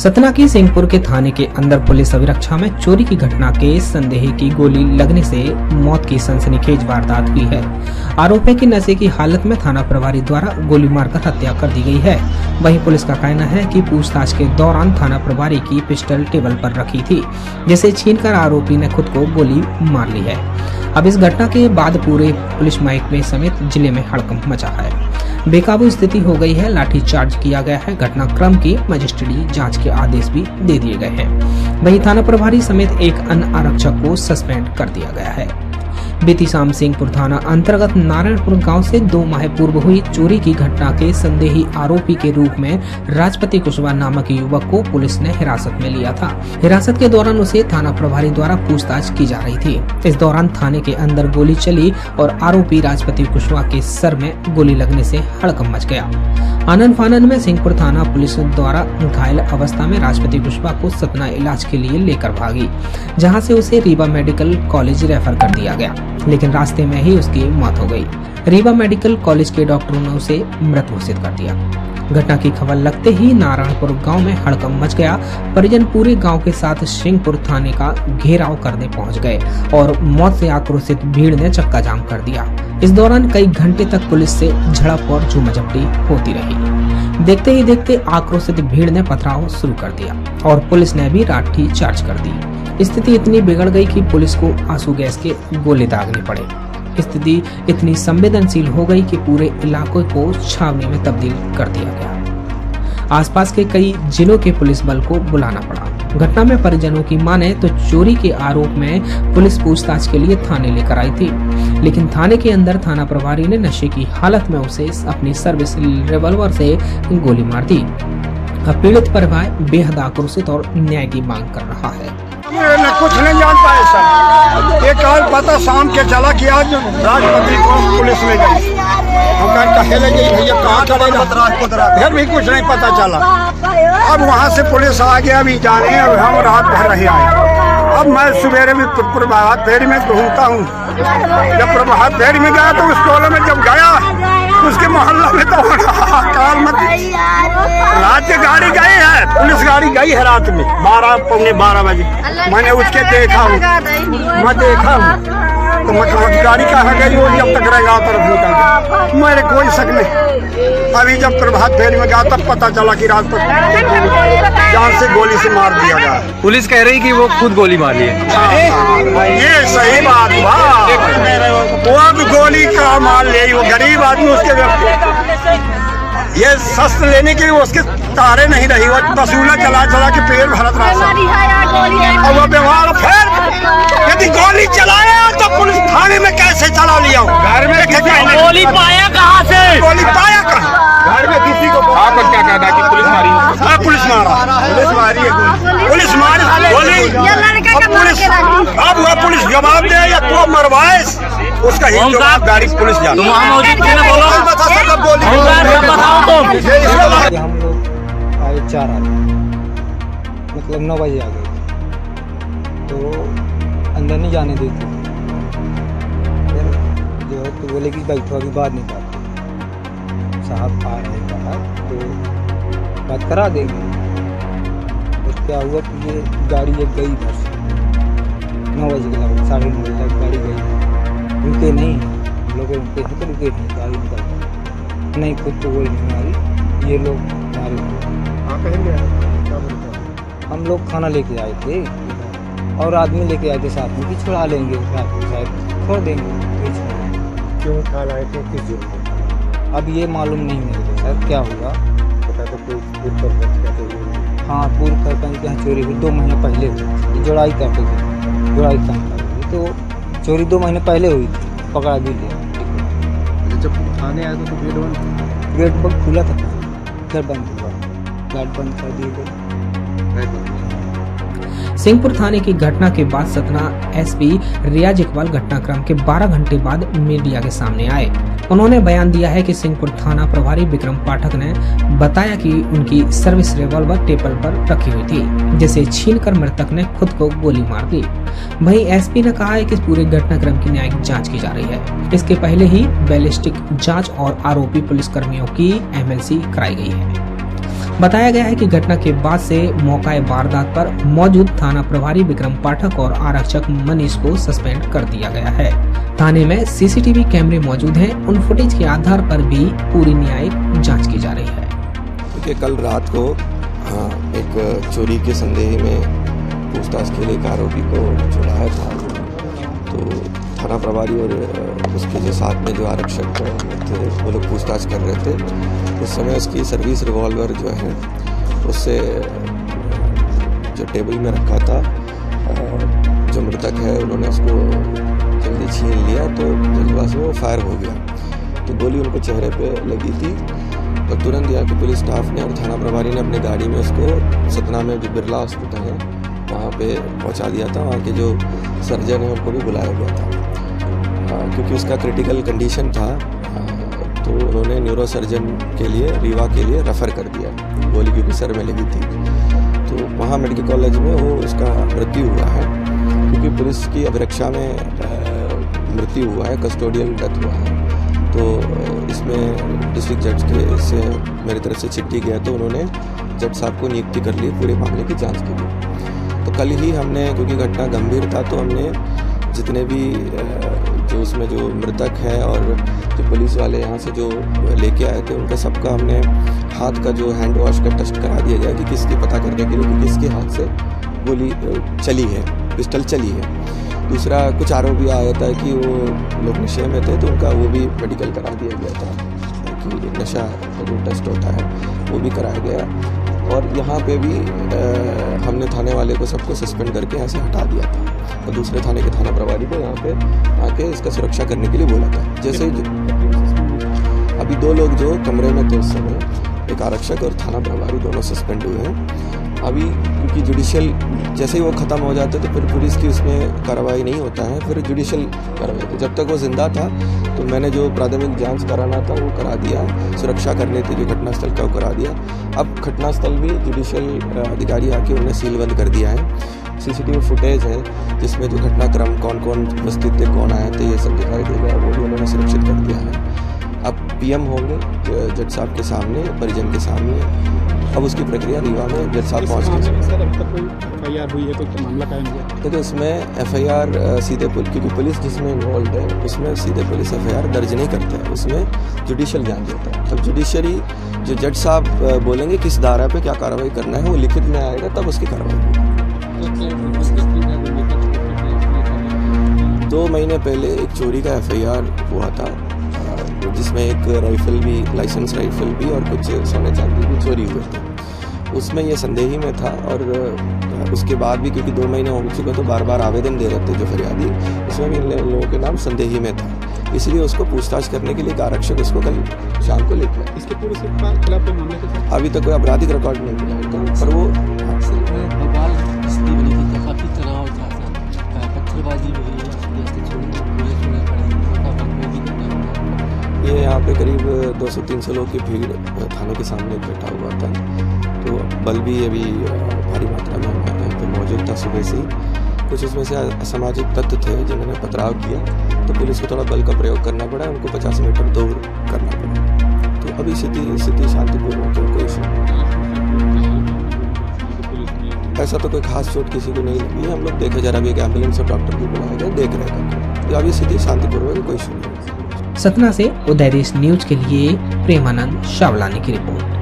सतना की सिंहपुर के थाने के अंदर पुलिस अभिरक्षा में चोरी की घटना के संदेही की गोली लगने से मौत की सनसनीखेज वारदात हुई है। आरोपी की नशे की हालत में थाना प्रभारी द्वारा गोली मारकर हत्या कर दी गई है। वहीं पुलिस का कहना है कि पूछताछ के दौरान थाना प्रभारी की पिस्टल टेबल पर रखी थी, जिसे छीनकर आरोपी ने खुद को गोली मार ली है। अब इस घटना के बाद पूरे पुलिस महकमे समेत जिले में हड़कंप मचा है। बेकाबू स्थिति हो गई है, लाठीचार्ज किया गया है। घटनाक्रम की मजिस्ट्रेटी जांच के आदेश भी दे दिए गए हैं। वहीं थाना प्रभारी समेत एक अन्य आरक्षक को सस्पेंड कर दिया गया है। बीती शाम सिंहपुर थाना अंतर्गत नारायणपुर गांव से 2 माह पूर्व हुई चोरी की घटना के संदेही आरोपी के रूप में राजपति कुशवाहा नामक युवक को पुलिस ने हिरासत में लिया था। हिरासत के दौरान उसे थाना प्रभारी द्वारा पूछताछ की जा रही थी। इस दौरान थाने के अंदर गोली चली और आरोपी राजपति कुशवाहा के सर में गोली लगने से हड़कंप मच गया। आनन फानन में सिंहपुर थाना पुलिस द्वारा घायल अवस्था में राजपति कुशवाहा को सतना इलाज के लिए लेकर भागी, जहां से उसे रीवा मेडिकल कॉलेज रेफर कर दिया गया, लेकिन रास्ते में ही उसकी मौत हो गई। रीवा मेडिकल कॉलेज के डॉक्टरों ने उसे मृत घोषित कर दिया। घटना की खबर लगते ही नारायणपुर गांव में हड़कंप मच गया। परिजन पूरे गांव के साथ सिंहपुर थाने का घेराव करने पहुंच गए और मौत से आक्रोशित भीड़ ने चक्का जाम कर दिया। इस दौरान कई घंटे तक पुलिस से झड़प और झूमाझपटी होती रही। देखते ही देखते आक्रोशित भीड़ ने पथराव शुरू कर दिया और पुलिस ने भी लाठी चार्ज कर दी। स्थिति इतनी बिगड़ गई कि पुलिस को आंसू गैस के गोले दागने पड़े। स्थिति इतनी संवेदनशील हो गई कि पूरे इलाके को छावनी में तब्दील कर दिया गया। आसपास के कई जिलों के पुलिस बल को बुलाना पड़ा। घटना में परिजनों की माने तो चोरी के आरोप में पुलिस पूछताछ के लिए थाने लेकर आई थी, लेकिन थाने के अंदर थाना प्रभारी ने नशे की हालत में उसे अपनी सर्विस रिवॉल्वर से गोली मार दी। अब पीड़ित परिवार बेहद आक्रोशित और न्याय की मांग कर रहा है। मैं कुछ नहीं जान पाए सर। एक कल पता शाम के चला कि आज राजपति को पुलिस ले गई। हम कहे ले गई भैया कहाँ खड़े, फिर भी कुछ नहीं पता चला। अब वहाँ से पुलिस आ गया, अभी जाने अब हम रात भर रहे आए। अब मैं सवेरे भी प्रभात फेरी में घूमता हूँ। जब प्रभात फेरी में गया तो उस टोले में जब गया उसके मोहल्ला में तो काल मत रात की गाड़ी गई है, पुलिस गाड़ी गई है रात में 12-12 बजे। मैंने उसके देखा हूँ, मैं देखा हूँ तो मैं गाड़ी कहाँ गई वो जब तक रहेगा तरफ निकल गया। मेरे कोई शक नहीं। अभी जब प्रभात फेरी में गया तब पता चला कि रात को जान से गोली से मार दिया गया। पुलिस कह रही कि वो खुद गोली मार ली है। ये सही बात वो अब गोली का मार ले, वो गरीब आदमी उसके ये शस्त्र लेने के लिए उसके तारे नहीं रही, वो वसूला चला के पेड़ भरत रहा और वो व्यवहार। फिर यदि गोली चलाया तो पुलिस थाने में कैसे चला लिया? घर में गोली पाया कहाँ से? गोली पाया कहाँ? घर में किसी को आपका क्या कहना कि पुलिस मारी? हाँ पुलिस मारी है, पुलिस मारी गोली। अब वह पुलिस जवाब दे या तो मरवाए उसका ही जवाबदारी पुलिस जाती है। हम लोग आए 4 आदमी, मतलब 9 बजे आ गए तो अंदर नहीं जाने देते। फिर जो है तो बोले कि बैठो अभी बात नहीं करते, साहब आ रहे बाहर तो बात करा देंगे। फिर क्या हुआ कि ये गाड़ी एक गई इधर से 9 बजे के लगभग 9:30 बजे तक गाड़ी गई। रुके नहीं, हम लोग रुके थे तो रुके नहीं, गाड़ी निकल गई नहीं, खुद तो गोली नहीं मारी, ये लोग मारे। हम लोग खाना लेके आए थे और आदमी लेके आए थे साथ में कि छुड़ा लेंगे, शायद छोड़ देंगे। क्यों खा लाए थे, किस जरूरत? अब ये मालूम नहीं मुझे सर क्या हुआ। तो कोई हाँ पूर्व सरपंच के यहाँ चोरी हुई 2 महीने पहले हुई। जोड़ाई करते थे, जोड़ाई काम करते थे तो चोरी 2 महीने पहले हुई थी, पकड़ा भी लिया। जब थाने आए तो गेट बंद खुला था, फिर बंद हुआ, लाइट बंद कर दी गई। सिंहपुर थाने की घटना के बाद सतना एसपी रियाज इकबाल घटनाक्रम के 12 घंटे बाद मीडिया के सामने आए। उन्होंने बयान दिया है कि सिंहपुर थाना प्रभारी विक्रम पाठक ने बताया कि उनकी सर्विस रिवॉल्वर टेबल पर रखी हुई थी, जिसे छीनकर मृतक ने खुद को गोली मार दी। वहीं एसपी ने कहा है कि पूरे घटनाक्रम की न्यायिक जांच की जा रही है। इसके पहले ही बैलिस्टिक जांच और आरोपी पुलिसकर्मियों की एमएलसी कराई गई है। बताया गया है कि घटना के बाद से मौका वारदात पर मौजूद थाना प्रभारी विक्रम पाठक और आरक्षक मनीष को सस्पेंड कर दिया गया है। थाने में सीसीटीवी कैमरे मौजूद हैं। उन फुटेज के आधार पर भी पूरी न्यायिक जांच की जा रही है। क्योंकि कल रात को एक चोरी के संदेह में पूछताछ के लिए एक आरोपी को छुड़ाया था, तो थाना प्रभारी और उसके जो साथ में जो आरक्षक थे वो लोग पूछताछ कर रहे थे। उस समय उसकी सर्विस रिवॉल्वर जो है उससे जो टेबल में रखा था, जो मृतक है उन्होंने उसको जल्दी छीन लिया, तो जल्दबाजी में वो फायर हो गया। तो गोली उनको चेहरे पे लगी थी और तुरंत यहाँ के पुलिस स्टाफ ने और थाना प्रभारी ने अपनी गाड़ी में उसको सतना में जो बिरला हॉस्पिटल है वहाँ पे पहुँचा दिया था। वहाँ के जो सर्जन है उनको भी बुलाया गया था, क्योंकि उसका क्रिटिकल कंडीशन था, तो उन्होंने न्यूरो सर्जन के लिए रीवा के लिए रेफ़र कर दिया। गोली क्योंकि सर में लगी थी, तो वहाँ मेडिकल कॉलेज में वो उसका मृत्यु हुआ है, क्योंकि पुलिस की अभिरक्षा में मृत्यु हुआ है, कस्टोडियल डेथ हुआ है। तो इसमें डिस्ट्रिक्ट जज के से मेरी तरफ से चिट्ठी गया, तो उन्होंने जज साहब को नियुक्ति कर ली पूरे मामले की जांच के लिए। तो कल ही हमने, क्योंकि घटना गंभीर था, तो हमने जितने भी जो उसमें जो मृतक है और जो पुलिस वाले यहाँ से जो लेके आए थे उनका सबका हमने हाथ का जो हैंड वॉश का टेस्ट करा दिया गया कि किसके पता करने के लिए कि किसके हाथ से गोली चली है, पिस्टल चली है। दूसरा, कुछ आरोपी आया था कि वो लोग नशे में थे, तो उनका वो भी मेडिकल करा दिया गया था कि नशा का जो टेस्ट होता है वो भी कराया गया। और यहाँ पे भी हमने थाने वाले को सबको सस्पेंड करके यहाँ से हटा दिया था और दूसरे थाने के थाना प्रभारी को यहाँ पे आके इसका सुरक्षा करने के लिए बोला था। जैसे अभी 2 लोग जो कमरे में थे उस समय, एक आरक्षक और थाना प्रभारी, दोनों सस्पेंड हुए हैं। अभी क्योंकि जुडिशियल जैसे ही वो ख़त्म हो जाते तो फिर पुलिस की उसमें कार्रवाई नहीं होता है, फिर जुडिशियल कार्रवाई। तो जब तक वो जिंदा था तो मैंने जो प्राथमिक जांच कराना था वो करा दिया, सुरक्षा करनी थी जो घटनास्थल का वो करा दिया। अब घटनास्थल भी जुडिशियल अधिकारी आके उन्हें सीलबंद कर दिया है। सीसीटीवी फुटेज है जिसमें जो घटनाक्रम कौन कौन उपस्थित थे, कौन आए थे, ये सब दिखाई देगा, वो भी उन्होंने सुरक्षित कर दिया है। अब पीएम होंगे जज साहब के सामने, परिजन के सामने। अब उसकी प्रक्रिया रीवा में जज साहब पहुँच गए। सर, अब तक कोई एफआईआर हुई है, कोई मामला कायम हुआ? देखो, इसमें एफआईआर सीधे क्योंकि पुलिस जिसमें इन्वॉल्व है उसमें सीधे पुलिस एफआईआर दर्ज नहीं करता है, उसमें जुडिशियल जांच होता है। तब जुडिशरी जो जज साहब बोलेंगे किस धारा पे क्या कार्रवाई करना है, वो लिखित में आएगा, तब उसकी कार्रवाई होगी। 2 महीने पहले एक चोरी का एफआईआर हुआ था, जिसमें एक राइफल भी, लाइसेंस राइफल भी और कुछ सोने चांदी भी चोरी हुए थे। उसमें ये संदेही में था और उसके बाद भी क्योंकि 2 महीने हो चुके तो बार बार आवेदन दे रहे थे जो फरियादी, उसमें भी इन लोगों के नाम संदेही में था, इसलिए उसको पूछताछ करने के लिए एक आरक्षक उसको कल शाम को लेके आया। इसके पूरे खिलाफ मामले के अभी तक कोई आपराधिक रिकॉर्ड नहीं मिला, पर वो काफ़ी तनाव था, पत्थरबाजी हुई है, ये यहाँ पे करीब 200-300 लोग की भीड़ थाने के सामने इकट्ठा हुआ था, तो बल भी अभी भारी मात्रा में यहाँ पे मौजूद था सुबह से ही। कुछ उसमें से असामाजिक तत्व थे जिन्होंने पथराव किया, तो पुलिस को थोड़ा बल का प्रयोग करना पड़ा, उनको 50 मीटर दूर करना पड़ा। तो अभी स्थिति शांतिपूर्ण, कोई इशू नहीं। ऐसा तो कोई खास चोट किसी को नहीं लगी है। हम लोग देखे जरा, अभी एक एम्बुलेंस और डॉक्टर भी बुलाया गया, देख रहे थे। तो अभी स्थिति शांतिपूर्वक, कोई इशू नहीं। सतना से उदय देश न्यूज के लिए प्रेमानंद शावलानी की रिपोर्ट।